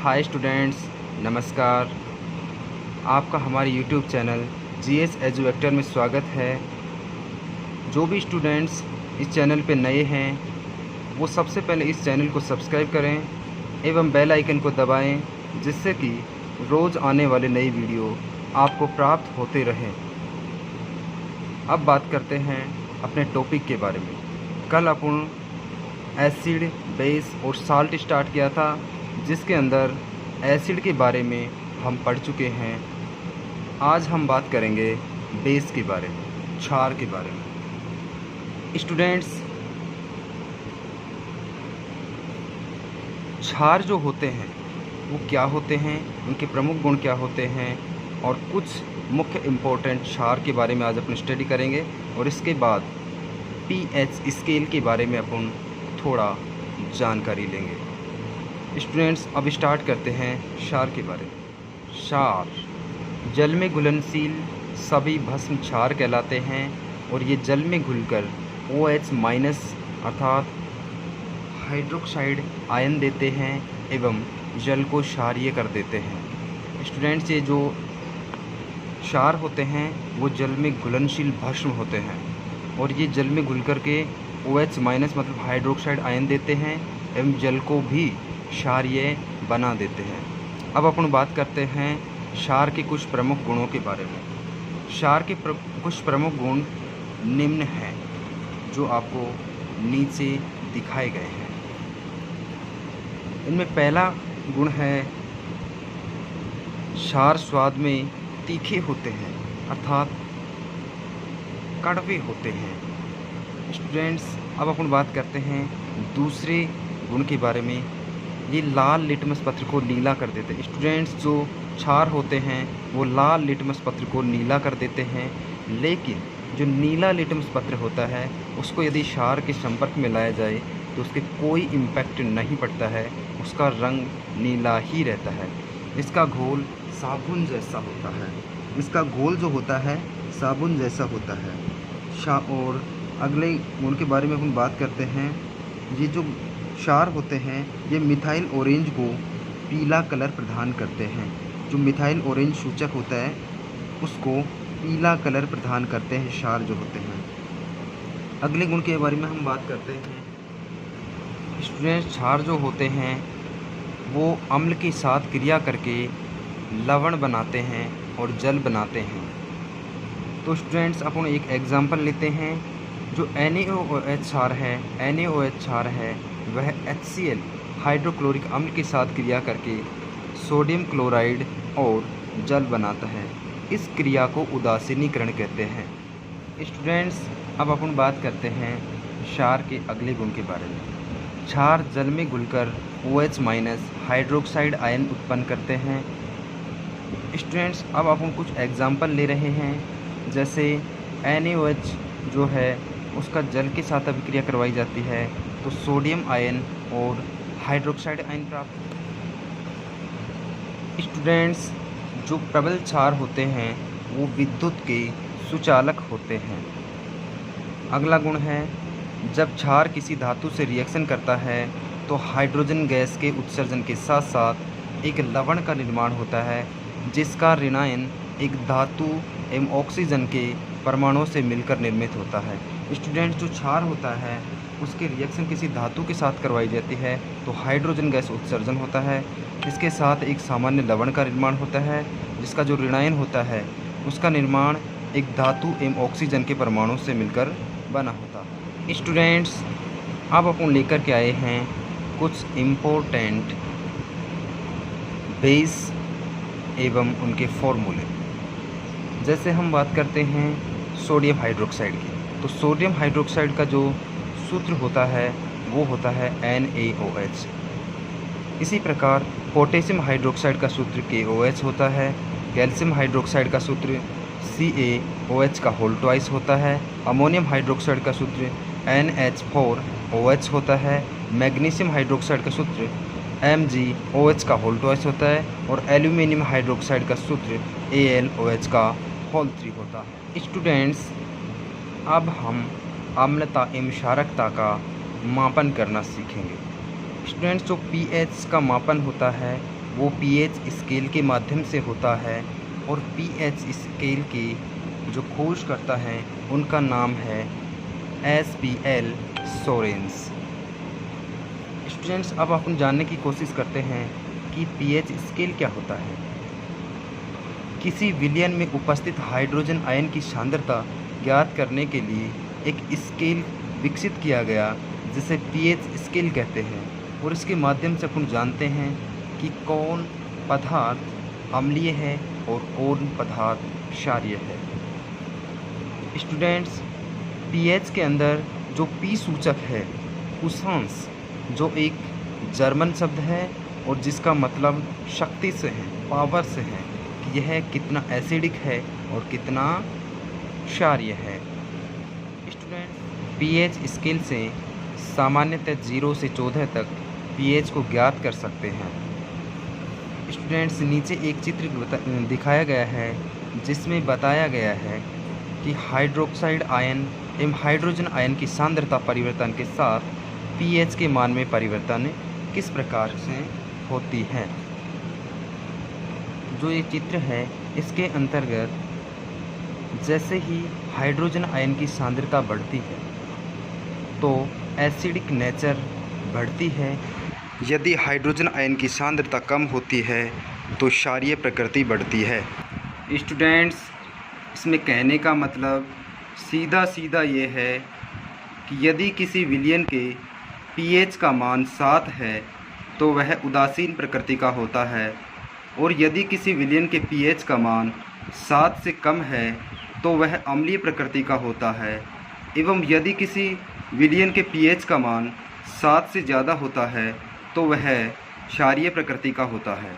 Hi students, नमस्कार। आपका हमारे यूट्यूब चैनल जीएस एजुवेक्टर में स्वागत है। जो भी स्टूडेंट्स इस चैनल पे नए हैं वो सबसे पहले इस चैनल को सब्सक्राइब करें एवं बेल आइकन को दबाएं, जिससे कि रोज़ आने वाले नई वीडियो आपको प्राप्त होते रहें। अब बात करते हैं अपने टॉपिक के बारे में। कल अपन एसिड, बेस और साल्ट स्टार्ट किया था, जिसके अंदर एसिड के बारे में हम पढ़ चुके हैं। आज हम बात करेंगे बेस के बारे में, क्षार के बारे में। स्टूडेंट्स, क्षार जो होते हैं वो क्या होते हैं, उनके प्रमुख गुण क्या होते हैं और कुछ मुख्य इम्पोर्टेंट क्षार के बारे में आज अपन स्टडी करेंगे। और इसके बाद पीएच स्केल के बारे में अपन थोड़ा जानकारी लेंगे। स्टूडेंट्स, अब स्टार्ट करते हैं क्षार के बारे में। क्षार जल में घुलनशील सभी भस्म क्षार कहलाते हैं और ये जल में घुलकर OH- अर्थात हाइड्रोक्साइड आयन देते हैं एवं जल को क्षारीय कर देते हैं। स्टूडेंट्स, ये जो क्षार होते हैं वो जल में घुलनशील भस्म होते हैं और ये जल में घुल कर के OH- मतलब हाइड्रोक्साइड आयन देते हैं एवं जल को भी क्षारीय बना देते हैं। अब अपन बात करते हैं क्षार के कुछ प्रमुख गुणों के बारे में। क्षार के कुछ प्रमुख गुण निम्न हैं, जो आपको नीचे दिखाए गए हैं। इनमें पहला गुण है क्षार स्वाद में तीखे होते हैं, अर्थात कड़वे होते हैं। स्टूडेंट्स, अब अपन बात करते हैं दूसरे गुण के बारे में। ये लाल लिटमस पत्र को नीला कर देते हैं। स्टूडेंट्स, जो क्षार होते हैं वो लाल लिटमस पत्र को नीला कर देते हैं, लेकिन जो नीला लिटमस पत्र होता है उसको यदि क्षार के संपर्क में लाया जाए तो उसके कोई इम्पैक्ट नहीं पड़ता है, उसका रंग नीला ही रहता है। इसका घोल साबुन जैसा होता है। इसका घोल जो होता है साबुन जैसा होता है। और अगले गुण के बारे में हम बात करते हैं। ये जो क्षार होते हैं ये मिथाइल ऑरेंज को पीला कलर प्रदान करते हैं। जो मिथाइल ऑरेंज सूचक होता है उसको पीला कलर प्रदान करते हैं क्षार जो होते हैं। अगले गुण के बारे में हम बात करते हैं। स्टूडेंट्स, क्षार जो होते हैं वो अम्ल के साथ क्रिया करके लवण बनाते हैं और जल बनाते हैं। तो स्टूडेंट्स, अपन एक एग्जांपल लेते हैं। जो NaOH क्षार है वह HCl हाइड्रोक्लोरिक अम्ल के साथ क्रिया करके सोडियम क्लोराइड और जल बनाता है। इस क्रिया को उदासीनीकरण कहते हैं। स्टूडेंट्स, अब अपन बात करते हैं क्षार के अगले गुण के बारे में। क्षार जल में घुलकर OH- हाइड्रोक्साइड आयन उत्पन्न करते हैं। स्टूडेंट्स, अब अपन कुछ एग्जाम्पल ले रहे हैं। जैसे NaOH जो है उसका जल के साथ अभिक्रिया करवाई जाती है तो सोडियम आयन और हाइड्रोक्साइड आयन प्राप्त। स्टूडेंट्स, जो प्रबल क्षार होते हैं वो विद्युत के सुचालक होते हैं। अगला गुण है, जब क्षार किसी धातु से रिएक्शन करता है तो हाइड्रोजन गैस के उत्सर्जन के साथ साथ एक लवण का निर्माण होता है, जिसका ऋणायन एक धातु एवं ऑक्सीजन के परमाणुओं से मिलकर निर्मित होता है। स्टूडेंट्स, जो क्षार होता है उसके रिएक्शन किसी धातु के साथ करवाई जाती है तो हाइड्रोजन गैस उत्सर्जन होता है। इसके साथ एक सामान्य लवण का निर्माण होता है, जिसका जो ऋणायन होता है उसका निर्माण एक धातु एवं ऑक्सीजन के परमाणु से मिलकर बना होता है। स्टूडेंट्स, अब अपन लेकर के आए हैं कुछ इम्पोर्टेंट बेस एवं उनके फॉर्मूले। जैसे हम बात करते हैं सोडियम हाइड्रोक्साइड की, तो सोडियम हाइड्रोक्साइड का जो सूत्र होता है वो होता है NaOH। इसी प्रकार पोटेशियम हाइड्रोक्साइड का सूत्र KOH होता है। कैल्शियम हाइड्रोक्साइड का सूत्र CaOH का होल ट्वाइस होता है। अमोनियम हाइड्रोक्साइड का सूत्र NH4OH होता है। मैग्नीशियम हाइड्रोक्साइड का सूत्र MgOH का होल ट्वाइस होता है और एल्यूमिनियम हाइड्रोक्साइड का सूत्र AlOH का होल 3 होता है। स्टूडेंट्स, अब हम अम्लता एवं क्षारकता का मापन करना सीखेंगे। स्टूडेंट्स, जो पीएच का मापन होता है वो पीएच स्केल के माध्यम से होता है और पीएच स्केल की जो खोज करता है उनका नाम है एसपीएल सोरेंस। स्टूडेंट्स, अब अपन जानने की कोशिश करते हैं कि पीएच स्केल क्या होता है। किसी विलयन में उपस्थित हाइड्रोजन आयन की सांद्रता ज्ञात करने के लिए एक स्केल विकसित किया गया जिसे पीएच स्केल कहते हैं, और इसके माध्यम से अपन जानते हैं कि कौन पदार्थ अम्लीय है और कौन पदार्थ क्षारीय है। स्टूडेंट्स, पीएच के अंदर जो पी सूचक है उष्मांश, जो एक जर्मन शब्द है और जिसका मतलब शक्ति से है, पावर से है, कि यह कितना एसिडिक है और कितना क्षारीय है। स्टूडेंट्स, पीएच स्केल से सामान्यतः 0 से 14 तक पीएच को ज्ञात कर सकते हैं। स्टूडेंट्स, नीचे एक चित्र दिखाया गया है जिसमें बताया गया है कि हाइड्रोक्साइड आयन एवं हाइड्रोजन आयन की सांद्रता परिवर्तन के साथ पीएच के मान में परिवर्तन किस प्रकार से होती है। जो ये चित्र है इसके अंतर्गत जैसे ही हाइड्रोजन आयन की सांद्रता बढ़ती है तो एसिडिक नेचर बढ़ती है। यदि हाइड्रोजन आयन की सांद्रता कम होती है तो क्षारीय प्रकृति बढ़ती है। स्टूडेंट्स, इसमें कहने का मतलब सीधा सीधा ये है कि यदि किसी विलयन के पीएच का मान 7 है तो वह उदासीन प्रकृति का होता है, और यदि किसी विलयन के पीएच का मान 7 से कम है तो वह अम्लीय प्रकृति का होता है, एवं यदि किसी विलयन के पीएच का मान 7 से ज़्यादा होता है तो वह क्षारीय प्रकृति का होता है।